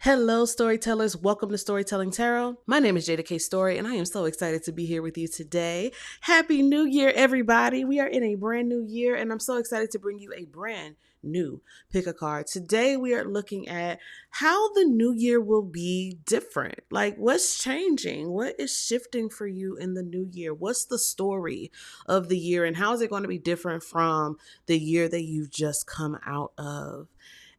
Hello, storytellers. Welcome to Storytelling Tarot. My name is Jeida Story, and I am so excited to be here with you today. Happy New Year, everybody. We are in a brand new year, and I'm so excited to bring you a brand new pick a card. Today, we are looking at how the new year will be different. Like, what's changing? What is shifting for you in the new year? What's the story of the year, and how is it going to be different from the year that you've just come out of?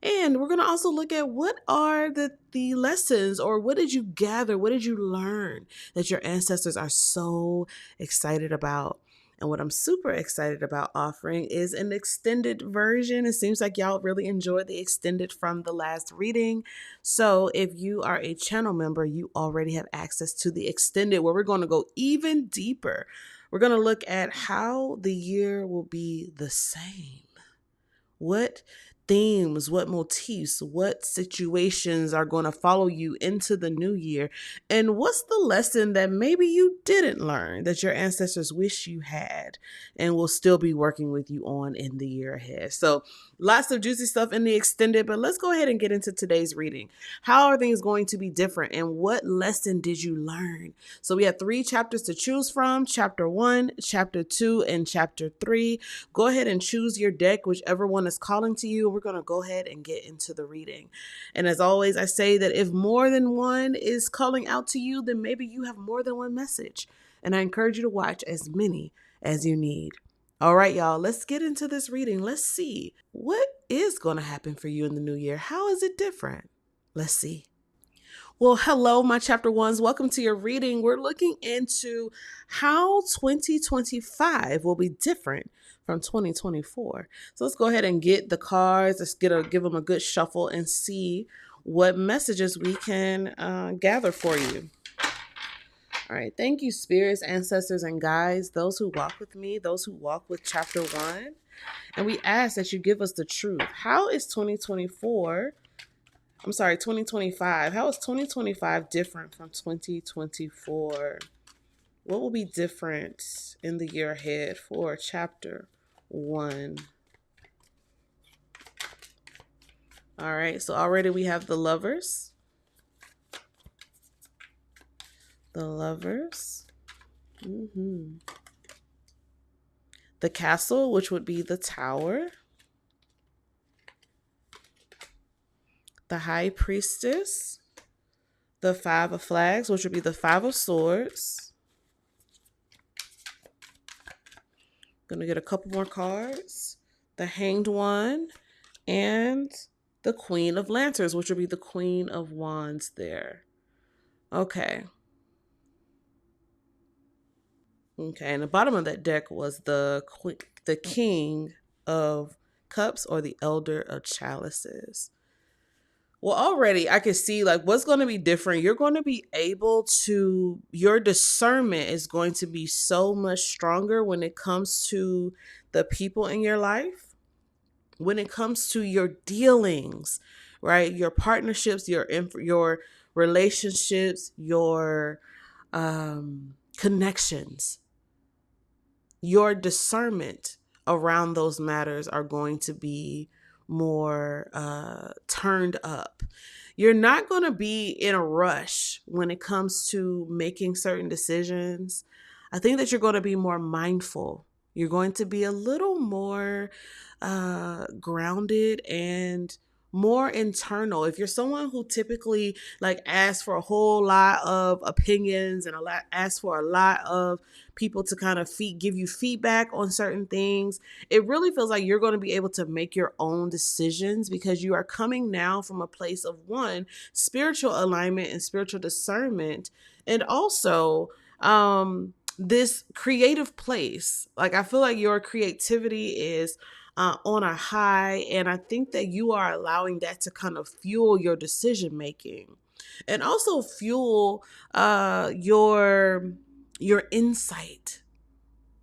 And we're going to also look at what are the lessons, or what did you gather? What did you learn that your ancestors are so excited about? And what I'm super excited about offering is an extended version. It seems like y'all really enjoyed the extended from the last reading. So if you are a channel member, you already have access to the extended, where we're going to go even deeper. We're going to look at how the year will be the same. What themes, what motifs, what situations are going to follow you into the new year? And what's the lesson that maybe you didn't learn that your ancestors wish you had and will still be working with you on in the year ahead? So lots of juicy stuff in the extended, but let's go ahead and get into today's reading. How are things going to be different, and what lesson did you learn? So we have 3 chapters to choose from: chapter 1, chapter 2, and chapter 3. Go ahead and choose your deck, whichever one is calling to you. We're going to go ahead and get into the reading. And as always, I say that if more than one is calling out to you, then maybe you have more than one message. And I encourage you to watch as many as you need. All right, y'all, let's get into this reading. Let's see what is going to happen for you in the new year. How is it different? Let's see. Well, hello, my chapter ones. Welcome to your reading. We're looking into how 2025 will be different from 2024. So let's go ahead and get the cards. Let's give them a good shuffle and see what messages we can gather for you. All right. Thank you, spirits, ancestors, and guides, those who walk with me, those who walk with chapter 1. And we ask that you give us the truth. How is 2025. How is 2025 different from 2024? What will be different in the year ahead for chapter 1? All right, so already we have the Lovers. The Lovers. The Castle, which would be the Tower. The High Priestess. The Five of Flags, which would be the Five of Swords. Gonna get a couple more cards. The Hanged One and the Queen of Lanterns, which would be the Queen of Wands there. Okay, and the bottom of that deck was the King of Cups, or the Elder of Chalices. Well, already I can see like what's going to be different. You're going to be able to, your discernment is going to be so much stronger when it comes to the people in your life, when it comes to your dealings, right? Your partnerships, your relationships, your connections. Your discernment around those matters are going to be more turned up. You're not going to be in a rush when it comes to making certain decisions. I think that you're going to be more mindful. You're going to be a little more grounded and more internal. If you're someone who typically like asks for a whole lot of opinions and asks for a lot of people to kind of give you feedback on certain things, it really feels like you're going to be able to make your own decisions, because you are coming now from a place of, one, spiritual alignment and spiritual discernment, and also this creative place. Like, I feel like your creativity is on a high, and I think that you are allowing that to kind of fuel your decision making, and also fuel your insight.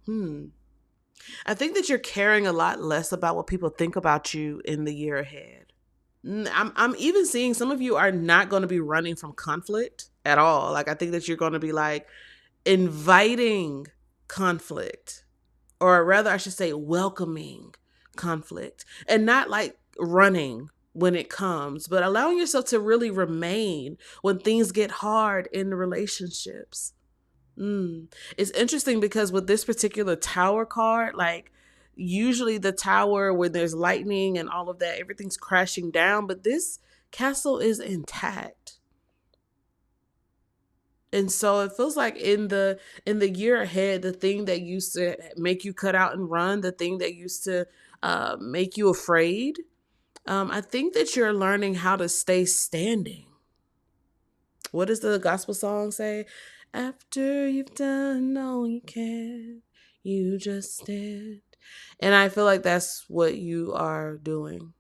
I think that you're caring a lot less about what people think about you in the year ahead. I'm even seeing some of you are not going to be running from conflict at all. Like, I think that you're going to be like inviting conflict, or rather I should say welcoming conflict, and not like running when it comes, but allowing yourself to really remain when things get hard in the relationships. It's interesting because with this particular tower card, like usually the tower where there's lightning and all of that, everything's crashing down, but this castle is intact. And so it feels like in the year ahead, the thing that used to make you cut out and run, the thing that used to make you afraid, I think that you're learning how to stay standing. What does the gospel song say? After you've done all you can, you just stand. And I feel like that's what you are doing.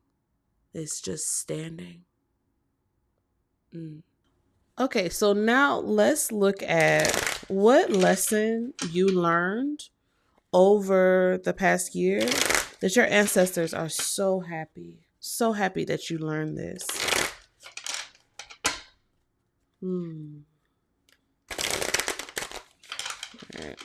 It's just standing. Okay, so now let's look at what lesson you learned over the past year that your ancestors are so happy that you learned this. All right.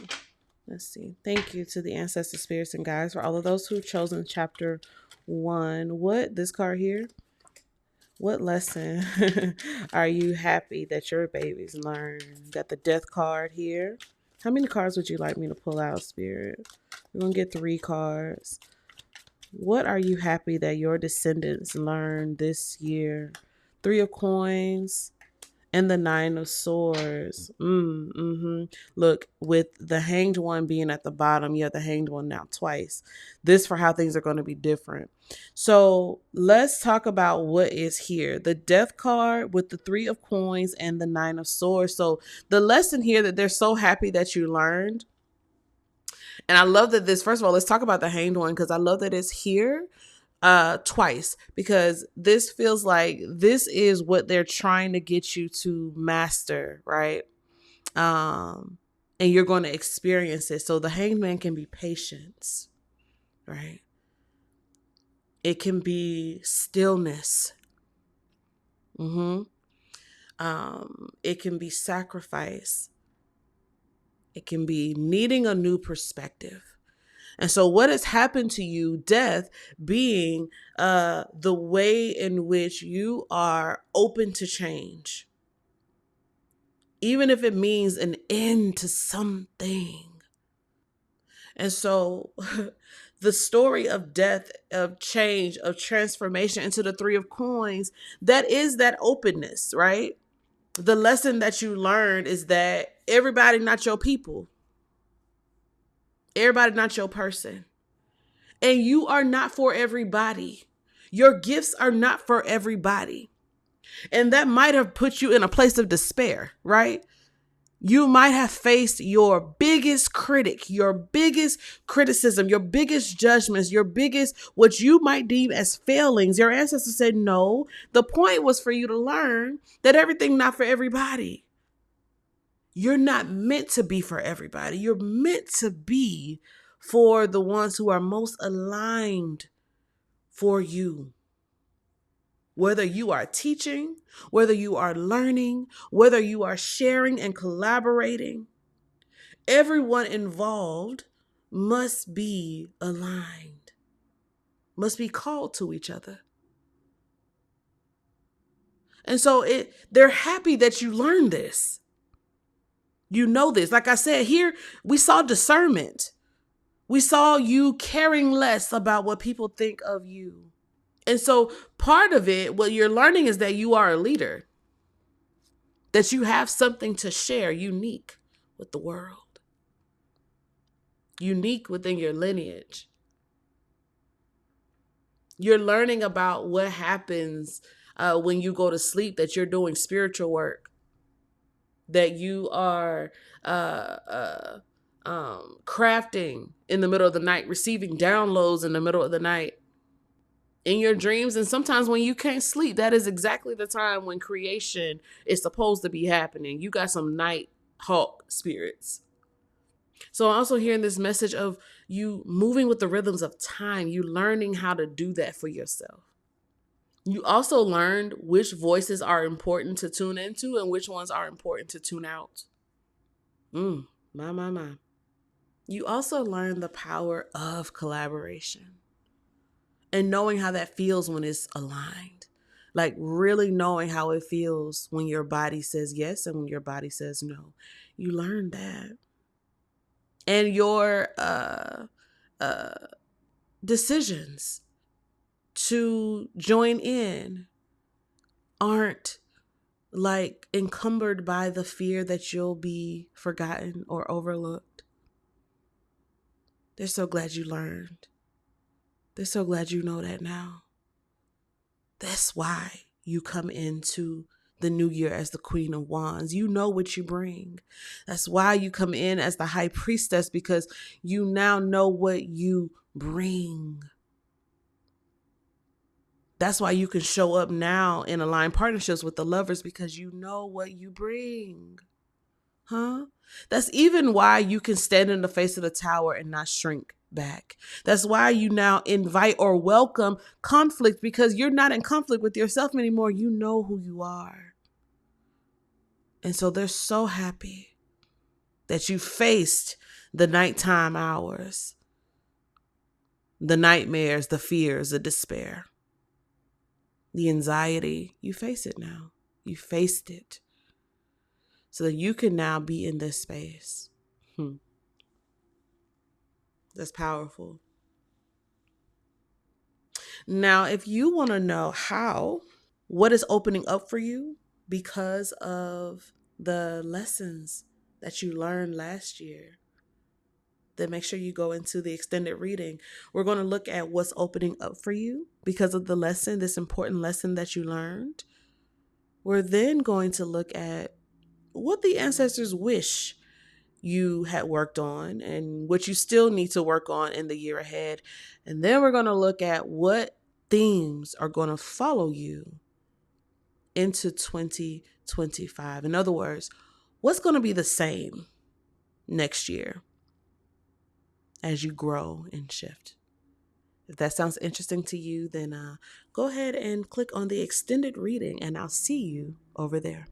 Let's see. Thank you to the ancestor spirits and guides for all of those who've chosen chapter 1. What, this card here? What lesson are you happy that your babies learned? Got the death card here. How many cards would you like me to pull out, Spirit? We're going to get 3 cards. What are you happy that your descendants learned this year? 3 of Coins and the 9 of Swords. Look, with the Hanged One being at the bottom, you have the Hanged One now twice. This for how things are going to be different. So let's talk about what is here. The Death card with the 3 of Coins and the 9 of Swords. So the lesson here that they're so happy that you learned. And I love that this, first of all, let's talk about the Hanged One because I love that it's here twice, because this feels like this is what they're trying to get you to master, right? And you're going to experience it. So the Hanged Man can be patience, right? It can be stillness. It can be sacrifice. It can be needing a new perspective. And so what has happened to you, death being the way in which you are open to change, even if it means an end to something. And so the story of death, of change, of transformation into the 3 of Coins, that is that openness, right? The lesson that you learned is that everybody not your people. Everybody not your person. And you are not for everybody. Your gifts are not for everybody. And that might have put you in a place of despair, right? You might have faced your biggest critic, your biggest criticism, your biggest judgments, your biggest, what you might deem as failings. Your ancestors said, no, the point was for you to learn that everything not for everybody. You're not meant to be for everybody. You're meant to be for the ones who are most aligned for you. Whether you are teaching, whether you are learning, whether you are sharing and collaborating, everyone involved must be aligned, must be called to each other. And so they're happy that you learned this. You know this. Like I said, here we saw discernment. We saw you caring less about what people think of you. And so part of it, what you're learning is that you are a leader, that you have something to share unique with the world, unique within your lineage. You're learning about what happens when you go to sleep, that you're doing spiritual work, that you are crafting in the middle of the night, receiving downloads in the middle of the night, in your dreams. And sometimes when you can't sleep, that is exactly the time when creation is supposed to be happening. You got some night hawk spirits. So I'm also hearing this message of you moving with the rhythms of time, you learning how to do that for yourself. You also learned which voices are important to tune into and which ones are important to tune out. My. You also learned the power of collaboration. and knowing how that feels when it's aligned. Like really knowing how it feels when your body says yes and when your body says no. You learn that. And your uh, decisions to join in aren't like encumbered by the fear that you'll be forgotten or overlooked. They're so glad you learned. They're so glad you know that now. That's why you come into the new year as the Queen of Wands. You know what you bring. That's why you come in as the High Priestess, because you now know what you bring. That's why you can show up now in aligned partnerships with the Lovers, because you know what you bring. Huh? That's even why you can stand in the face of the tower and not shrink back. That's why you now invite or welcome conflict, because you're not in conflict with yourself anymore. You know who you are. And so they're so happy that you faced the nighttime hours, the nightmares, the fears, the despair, the anxiety. You face it now. You faced it. So that you can now be in this space. That's powerful. Now, if you want to know what is opening up for you because of the lessons that you learned last year, then make sure you go into the extended reading. We're going to look at what's opening up for you because of the lesson, this important lesson that you learned. We're then going to look at what the ancestors wish you had worked on and what you still need to work on in the year ahead. And then we're going to look at what themes are going to follow you into 2025. In other words, what's going to be the same next year as you grow and shift. If that sounds interesting to you, then go ahead and click on the extended reading and I'll see you over there.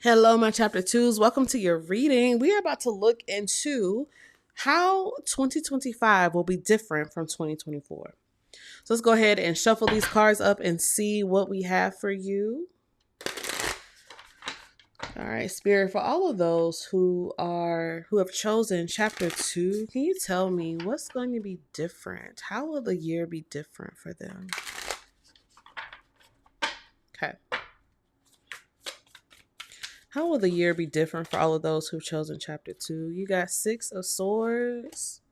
Hello, my chapter 2s. Welcome to your reading. We are about to look into how 2025 will be different from 2024. So let's go ahead and shuffle these cards up and see what we have for you. All right, Spirit, for all of those who have chosen chapter 2, can you tell me what's going to be different? How will the year be different for them? Okay. How will the year be different for all of those who've chosen chapter 2? You got 6 of Swords,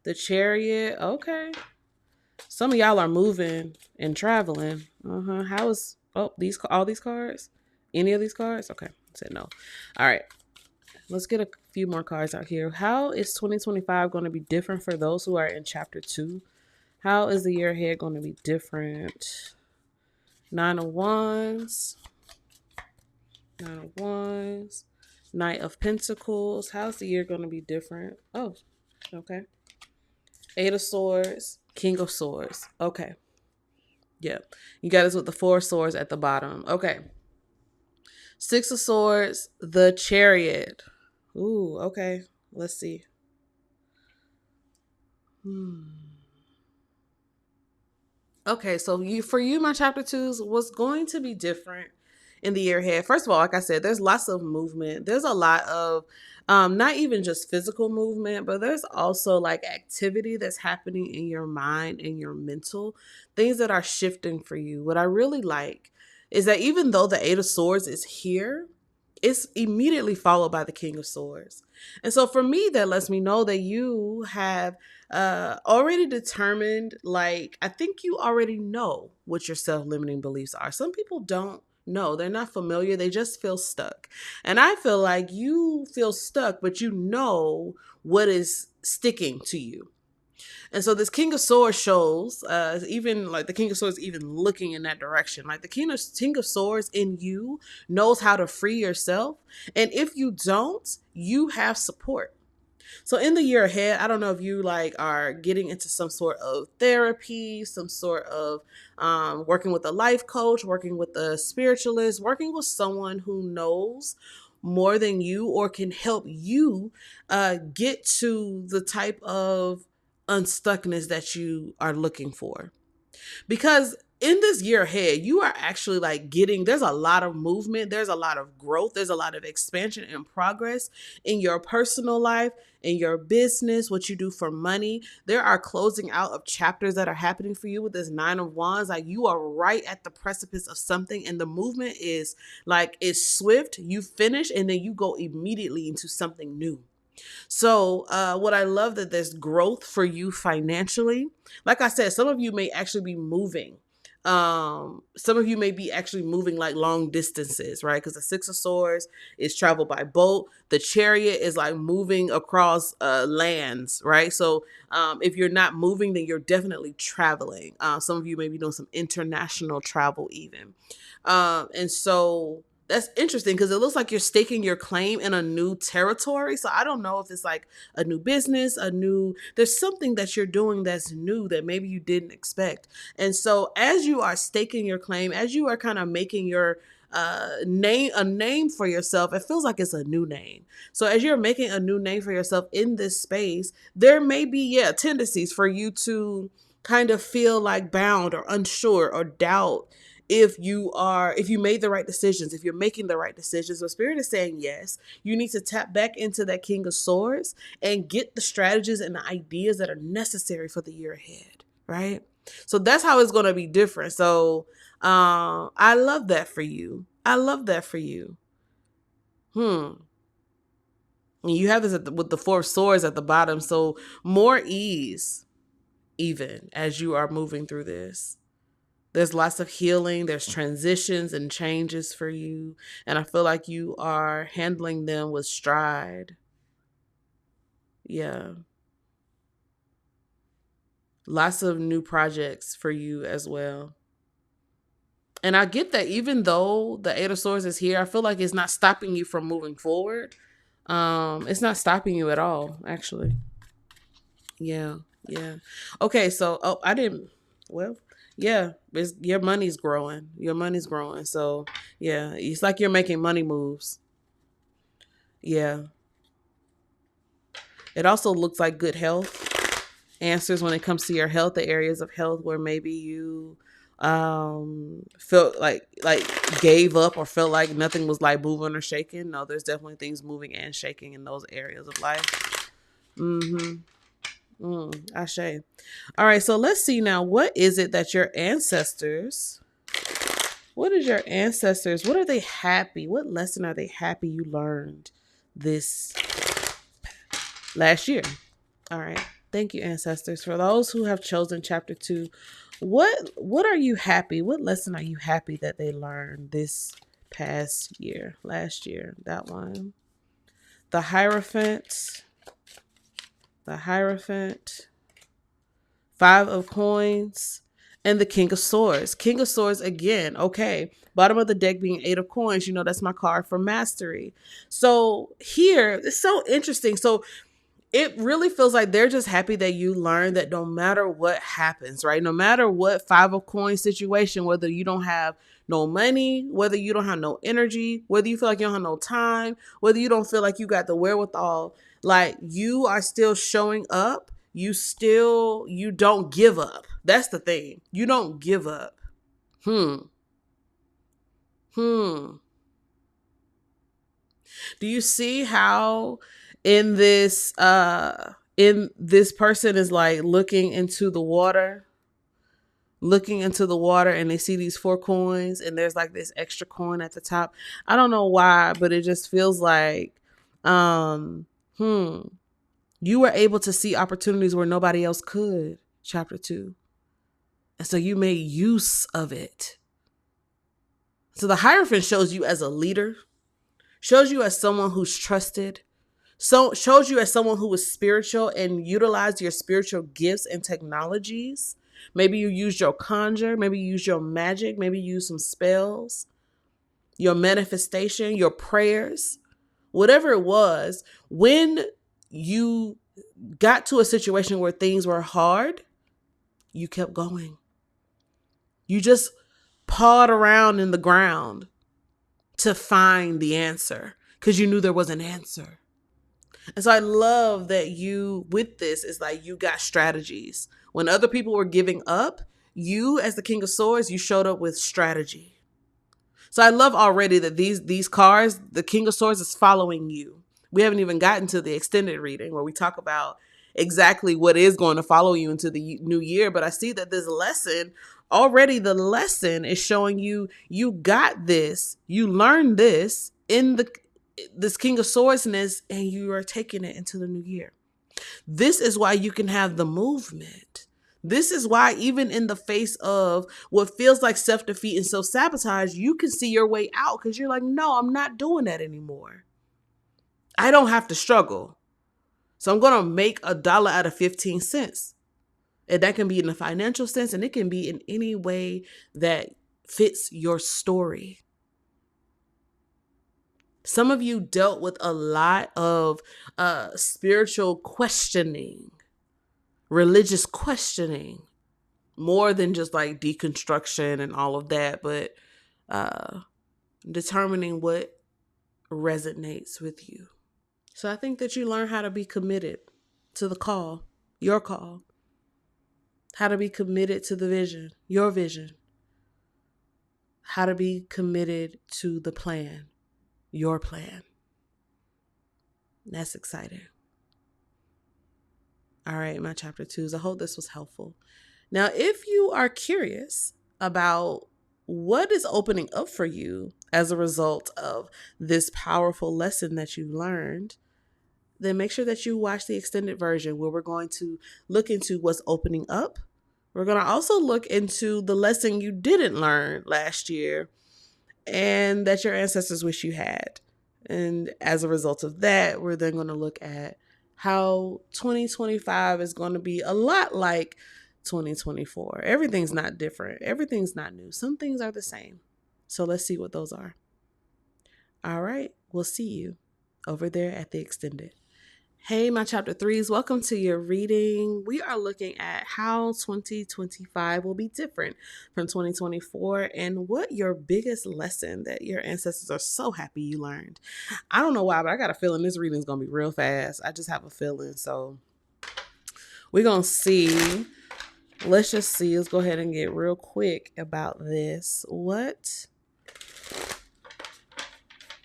the Chariot. Okay. Some of y'all are moving and traveling. How is all these cards? Any of these cards? Okay. I said no. All right. Let's get a few more cards out here. How is 2025 going to be different for those who are in chapter 2? How is the year ahead going to be different? 9 of Wands. 9 of Wands. Knight of Pentacles. How's the year going to be different? Oh, okay. 8 of Swords. King of Swords. Okay. Yep. You got us with the 4 swords at the bottom. Okay. 6 of Swords. The Chariot. Ooh, okay. Let's see. Okay, so for you, my chapter 2s, what's going to be different in the year ahead? First of all, like I said, there's lots of movement. There's a lot of not even just physical movement, but there's also like activity that's happening in your mind and your mental, things that are shifting for you. What I really like is that even though the 8 of Swords is here, it's immediately followed by the King of Swords. And so for me, that lets me know that you have already determined, like, I think you already know what your self-limiting beliefs are. Some people don't know. They're not familiar. They just feel stuck. And I feel like you feel stuck, but you know what is sticking to you. And so this King of Swords shows, even like the King of Swords even looking in that direction. Like the King of Swords in you knows how to free yourself. And if you don't, you have support. So in the year ahead, I don't know if you like are getting into some sort of therapy, some sort of working with a life coach, working with a spiritualist, working with someone who knows more than you or can help you get to the type of unstuckness that you are looking for. Because in this year ahead, you are actually like there's a lot of movement, there's a lot of growth, there's a lot of expansion and progress in your personal life, in your business, what you do for money. There are closing out of chapters that are happening for you with this Nine of Wands. Like, you are right at the precipice of something, and the movement is like, it's swift. You finish and then you go immediately into something new. So what I love that there's growth for you financially. Like I said, some of you may actually be moving. Some of you may be actually moving like long distances, right? Because the Six of Swords is travel by boat. The Chariot is like moving across lands, right? So if you're not moving, then you're definitely traveling. Some of you may be doing some international travel even. And so that's interesting because it looks like you're staking your claim in a new territory. So I don't know if it's like a new business, there's something that you're doing that's new that maybe you didn't expect. And so as you are staking your claim, as you are kind of making your name for yourself, it feels like it's a new name. So as you're making a new name for yourself in this space, there may be, tendencies for you to kind of feel like bound or unsure or doubt if you made the right decisions, if you're making the right decisions. So Spirit is saying yes, you need to tap back into that King of Swords and get the strategies and the ideas that are necessary for the year ahead, right? So that's how it's going to be different. So I love that for you. I love that for you. And you have this with the Four of Swords at the bottom. So more ease even as you are moving through this. There's lots of healing. There's transitions and changes for you. And I feel like you are handling them with stride. Yeah. Lots of new projects for you as well. And I get that even though the Eight of Swords is here, I feel like it's not stopping you from moving forward. It's not stopping you at all, actually. Yeah. Okay, so your money's growing. Your money's growing. So yeah, it's like you're making money moves. Yeah. It also looks like good health answers when it comes to your health, the areas of health where maybe you felt like gave up or felt like nothing was like moving or shaking. No, there's definitely things moving and shaking in those areas of life. Ashe. All right, so let's see now. What is it that your ancestors, what are they happy? What lesson are they happy you learned this last year? All right. Thank you, ancestors. For those who have chosen chapter 2, what are you happy? What lesson are you happy that they learned this past year, last year? That one. The Hierophant. Five of Coins, and the King of Swords. King of Swords again. Okay. Bottom of the deck being Eight of Coins. You know, that's my card for mastery. So here, it's so interesting. So it really feels like they're just happy that you learned that no matter what happens, right? No matter what Five of Coins situation, whether you don't have no money, whether you don't have no energy, whether you feel like you don't have no time, whether you don't feel like you got the wherewithal, like you are still showing up. You don't give up. That's the thing. You don't give up. Do you see how in this person is like looking into the water and they see these 4 coins and there's like this extra coin at the top. I don't know why, but it just feels like you were able to see opportunities where nobody else could, chapter 2. And so you made use of it. So the Hierophant shows you as a leader, shows you as someone who's trusted, so shows you as someone who is spiritual and utilized your spiritual gifts and technologies. Maybe you used your conjure, maybe you used your magic, maybe you used some spells, your manifestation, your prayers, whatever it was. When you got to a situation where things were hard, you kept going. You just pawed around in the ground to find the answer because you knew there was an answer. And so I love that you, with this, is like you got strategies. When other people were giving up, You, as the King of Swords, you showed up with strategy. So I love already that these cards, the King of Swords is following you. We haven't even gotten to the extended reading where we talk about exactly what is going to follow you into the new year. But I see that this lesson, already the lesson is showing you, you got this, you learned this in this King of Swordsness, and you are taking it into the new year. This is why you can have the movement. This is why, even in the face of what feels like self-defeat and self-sabotage, you can see your way out because you're like, no, I'm not doing that anymore. I don't have to struggle. So I'm going to make $1 out of 15 cents. And that can be in a financial sense, and it can be in any way that fits your story. Some of you dealt with a lot of spiritual questioning, religious questioning, more than just like deconstruction and all of that, but determining what resonates with you. So I think that you learn how to be committed to the call, your call, how to be committed to the vision, your vision, how to be committed to the plan, your plan. That's exciting. All right, my chapter 2s. I hope this was helpful. Now, if you are curious about what is opening up for you as a result of this powerful lesson that you learned, then make sure that you watch the extended version where we're going to look into what's opening up. We're going to also look into the lesson you didn't learn last year and that your ancestors wish you had. And as a result of that, we're then going to look at how 2025 is going to be a lot like 2024. Everything's not different. Everything's not new. Some things are the same. So let's see what those are. All right. We'll see you over there at the extended. Hey, my chapter 3s, welcome to your reading. We are looking at how 2025 will be different from 2024 and what your biggest lesson that your ancestors are so happy you learned. I don't know why, but I got a feeling this reading is going to be real fast. I just have a feeling. So we're going to see. Let's just see. Let's go ahead and get real quick about this.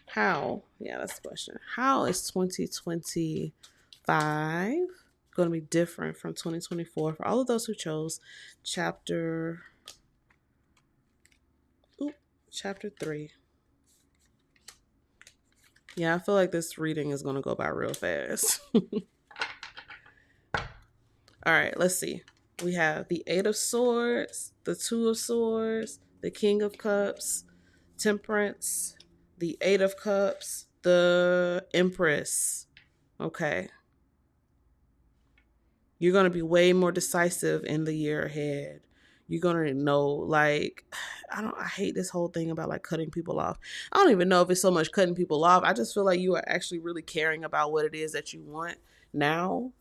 How? Yeah, that's the question. How is 2025 going to be different from 2024 for all of those who chose chapter 3? Yeah, I feel like this reading is going to go by real fast. All right, let's see. We have the 8 of Swords, the 2 of Swords, the King of Cups, Temperance, the 8 of Cups, the Empress. Okay. You're going to be way more decisive in the year ahead. You're going to know, like, I hate this whole thing about like cutting people off. I don't even know if it's so much cutting people off. I just feel like you are actually really caring about what it is that you want now.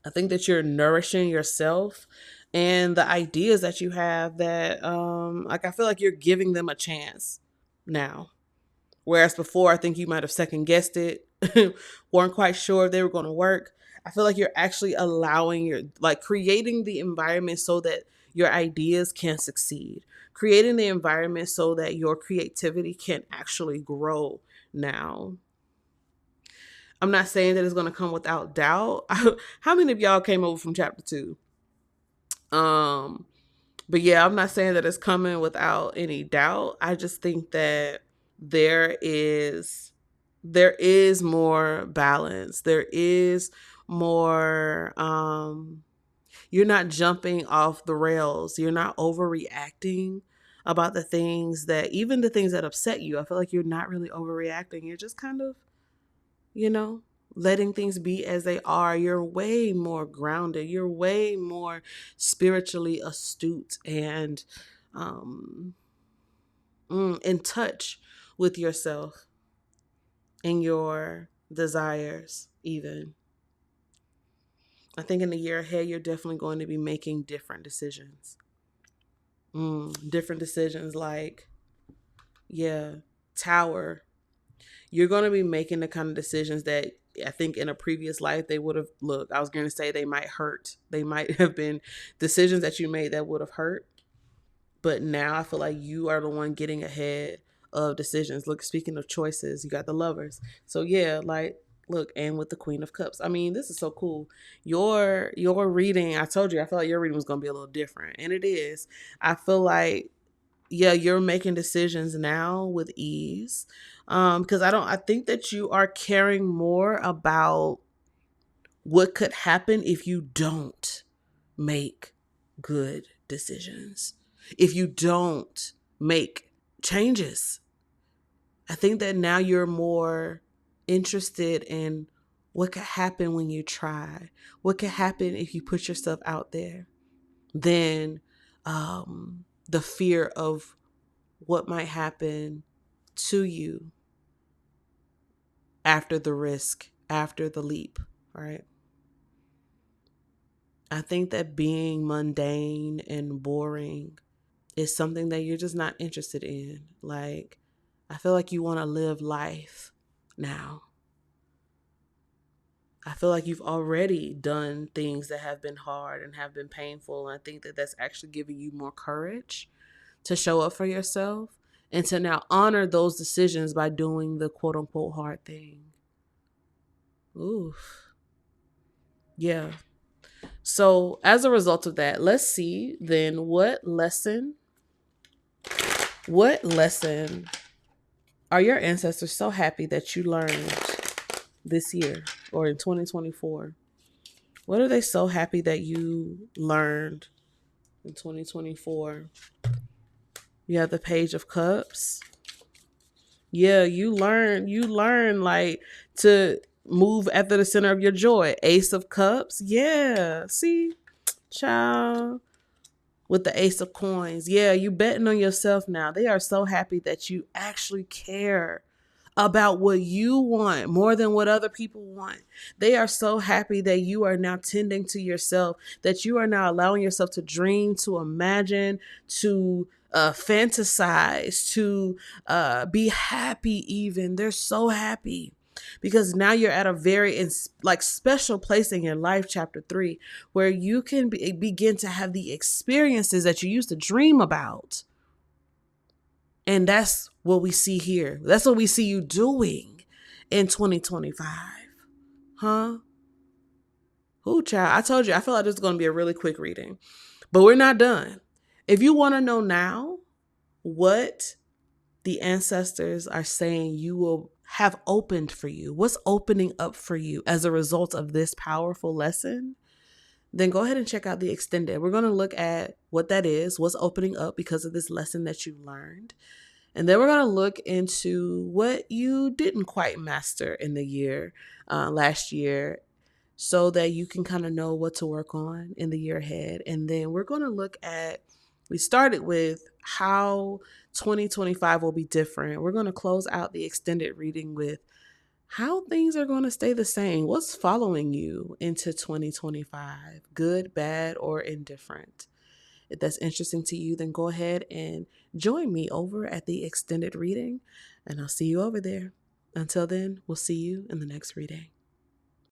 I think that you're nourishing yourself and the ideas that you have that, like, I feel like you're giving them a chance now. Whereas before, I think you might have second guessed it, weren't quite sure if they were going to work. I feel like you're actually creating the environment so that your ideas can succeed, creating the environment so that your creativity can actually grow now. I'm not saying that it's going to come without doubt. How many of y'all came over from chapter 2? But yeah, I'm not saying that it's coming without any doubt. I just think that there is more balance. There is more, you're not jumping off the rails. You're not overreacting about even the things that upset you. I feel like you're not really overreacting. You're just kind of, letting things be as they are. You're way more grounded. You're way more spiritually astute and in touch with yourself and your desires even. I think in the year ahead, you're definitely going to be making different decisions. Different decisions like, Tower. You're going to be making the kind of decisions that I think in a previous life they would have, look, I was going to say they might hurt. They might have been decisions that you made that would have hurt. But now I feel like you are the one getting ahead of decisions. Look, speaking of choices, you got the Lovers. So yeah, like, look, and with the Queen of Cups. I mean, this is so cool. Your reading, I told you, I felt like your reading was going to be a little different. And it is. I feel like, yeah, you're making decisions now with ease. Because I think that you are caring more about what could happen if you don't make good decisions, if you don't make changes. I think that now you're more interested in what could happen when you try, what could happen if you put yourself out there, than the fear of what might happen to you after the risk, after the leap, right? I think that being mundane and boring is something that you're just not interested in. Like, I feel like you want to live life now. I feel like you've already done things that have been hard and have been painful. And I think that that's actually giving you more courage to show up for yourself and to now honor those decisions by doing the quote unquote hard thing. Oof. Yeah. So as a result of that, let's see then what lesson are your ancestors so happy that you learned this year or in 2024? What are they so happy that you learned in 2024? You have the Page of Cups. Yeah, you learn like to move after the center of your joy. Ace of Cups. Yeah. See, child. With the Ace of Coins. Yeah, you betting on yourself now. They are so happy that you actually care about what you want more than what other people want. They are so happy that you are now tending to yourself, that you are now allowing yourself to dream, to imagine, to fantasize, to be happy even. They're so happy because now you're at a very special place in your life, chapter 3, where you can begin to have the experiences that you used to dream about. And that's what we see here. That's what we see you doing in 2025. Huh? Ooh, child. I told you, I feel like this is going to be a really quick reading. But we're not done. If you want to know now what the ancestors are saying you will have opened for you, what's opening up for you as a result of this powerful lesson, then go ahead and check out the extended. We're going to look at what that is, what's opening up because of this lesson that you learned. And then we're going to look into what you didn't quite master in the year, last year, so that you can kind of know what to work on in the year ahead. And then we're going to look at, we started with how 2025 will be different. We're going to close out the extended reading with how things are going to stay the same. What's following you into 2025, good, bad, or indifferent? If that's interesting to you, then go ahead and join me over at the extended reading, and I'll see you over there. Until then, we'll see you in the next reading.